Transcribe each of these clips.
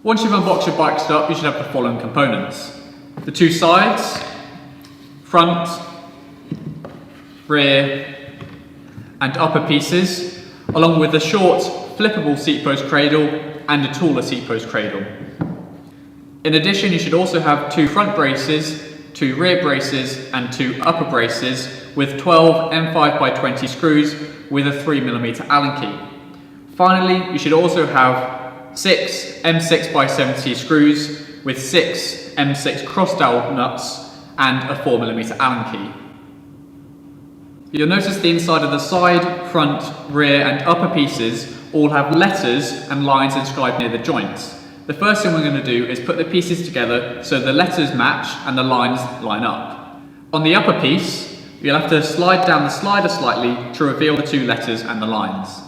Once you've unboxed your BikeStowUp, you should have the following components: the two sides, front, rear and upper pieces, along with a short flippable seat post cradle and a taller seat post cradle. In addition, you should also have two front braces, two rear braces and two upper braces with 12 M5x20 screws with a 3mm Allen key. Finally, you should also have 6 M6x70 screws with 6 M6 cross-dowel nuts and a 4mm Allen key. You'll notice the inside of the side, front, rear and upper pieces all have letters and lines inscribed near the joints. The first thing we're going to do is put the pieces together so the letters match and the lines line up. On the upper piece, you'll have to slide down the slider slightly to reveal the two letters and the lines.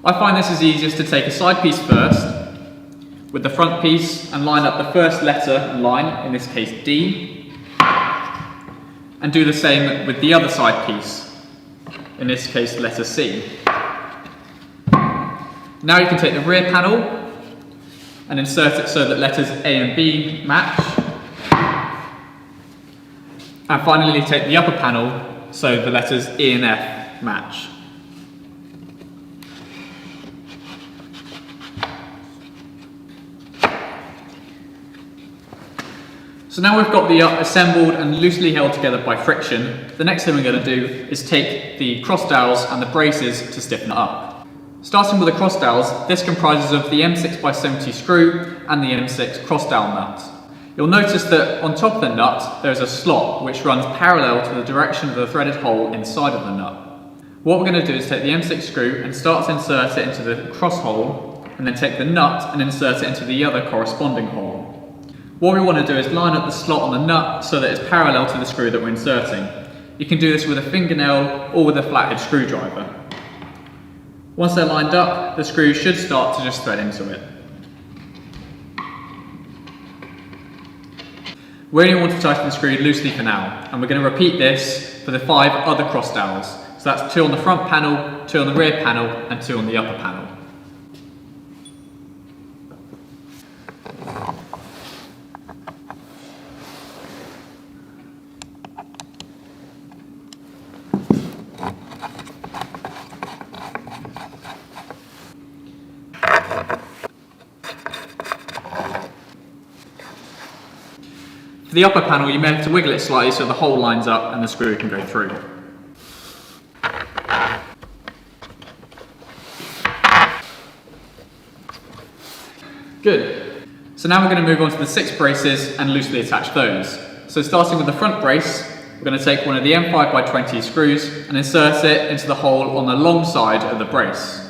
I find this is easiest to take a side piece first with the front piece and line up the first letter and line, in this case D, and do the same with the other side piece, in this case letter C. Now you can take the rear panel and insert it so that letters A and B match, and finally take the upper panel so the letters E and F match. So now we've got the assembled and loosely held together by friction, the next thing we're going to do is take the cross dowels and the braces to stiffen it up. Starting with the cross dowels, this comprises of the M6x70 screw and the M6 cross dowel nut. You'll notice that on top of the nut there is a slot which runs parallel to the direction of the threaded hole inside of the nut. What we're going to do is take the M6 screw and start to insert it into the cross hole, and then take the nut and insert it into the other corresponding hole. What we want to do is line up the slot on the nut so that it's parallel to the screw that we're inserting. You can do this with a fingernail or with a flathead screwdriver. Once they're lined up, the screw should start to just thread into it. We only want to tighten the screw loosely for now, and we're going to repeat this for the 5 other cross dowels. So that's 2 on the front panel, 2 on the rear panel and 2 on the upper panel. For the upper panel, you may have to wiggle it slightly so the hole lines up and the screw can go through. Good. So now we're going to move on to the 6 braces and loosely attach those. So starting with the front brace, we're going to take one of the M5x20 screws and insert it into the hole on the long side of the brace.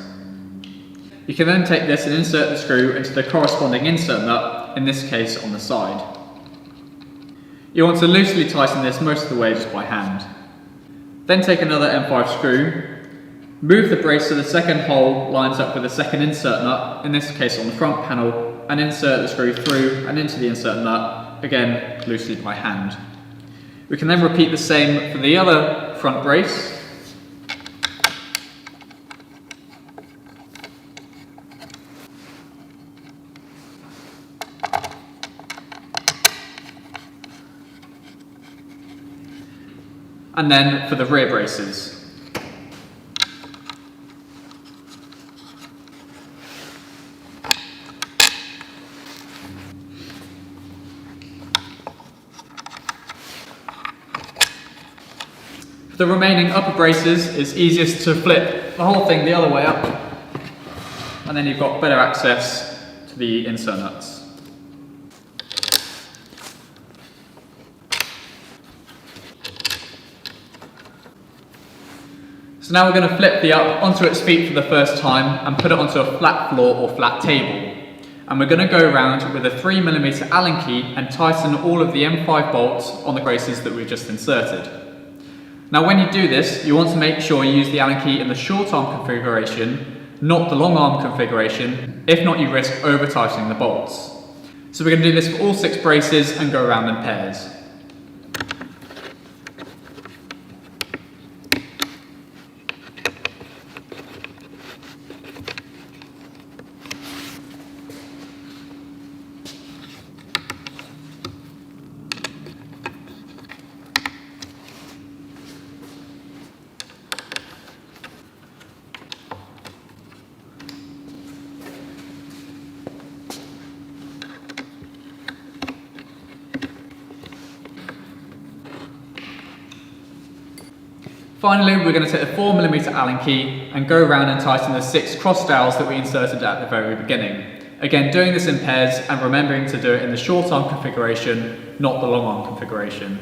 You can then take this and insert the screw into the corresponding insert nut, in this case on the side. You want to loosely tighten this most of the way just by hand. Then take another M5 screw, move the brace so the second hole lines up with the second insert nut, in this case on the front panel, and insert the screw through and into the insert nut, again loosely by hand. We can then repeat the same for the other front brace. And then for the rear braces. For the remaining upper braces, it's easiest to flip the whole thing the other way up, and then you've got better access to the insert nuts. So now we're going to flip the up onto its feet for the first time and put it onto a flat floor or flat table. And we're going to go around with a 3mm Allen key and tighten all of the M5 bolts on the braces that we've just inserted. Now when you do this, you want to make sure you use the Allen key in the short arm configuration, not the long arm configuration. If not, you risk over tightening the bolts. So we're going to do this for all 6 braces and go around in pairs. Finally, we're going to take the 4mm Allen key and go around and tighten the 6 cross dowels that we inserted at the very beginning. Again, doing this in pairs and remembering to do it in the short arm configuration, not the long arm configuration.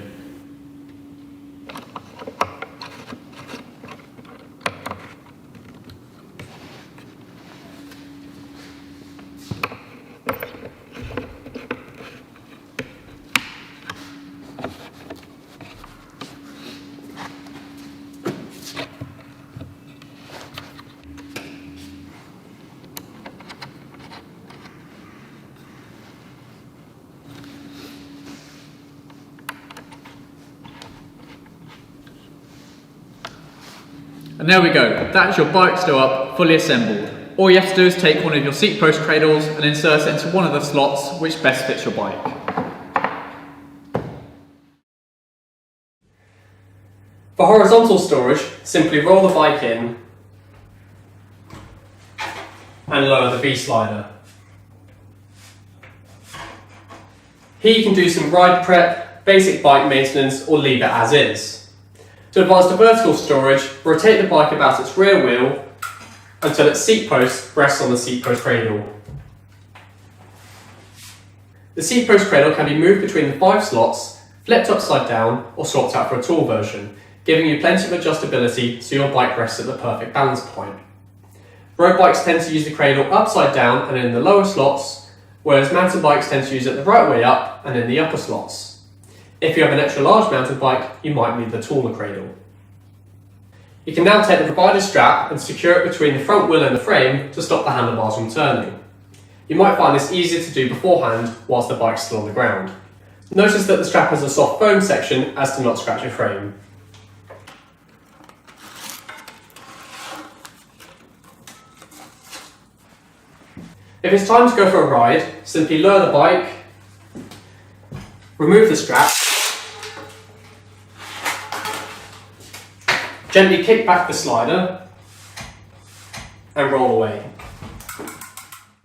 And there we go, that's your BikeStowUp fully assembled. All you have to do is take one of your seat post cradles and insert it into one of the slots which best fits your bike. For horizontal storage, simply roll the bike in and lower the V-slider. Here you can do some ride prep, basic bike maintenance, or leave it as is. To advance to vertical storage, rotate the bike about its rear wheel until its seat post rests on the seat post cradle. The seat post cradle can be moved between the 5 slots, flipped upside down, or swapped out for a tall version, giving you plenty of adjustability so your bike rests at the perfect balance point. Road bikes tend to use the cradle upside down and in the lower slots, whereas mountain bikes tend to use it the right way up and in the upper slots. If you have an extra large mountain bike, you might need the taller cradle. You can now take the provided strap and secure it between the front wheel and the frame to stop the handlebars from turning. You might find this easier to do beforehand whilst the bike's still on the ground. Notice that the strap has a soft foam section as to not scratch your frame. If it's time to go for a ride, simply lower the bike, remove the strap, gently kick back the slider and roll away.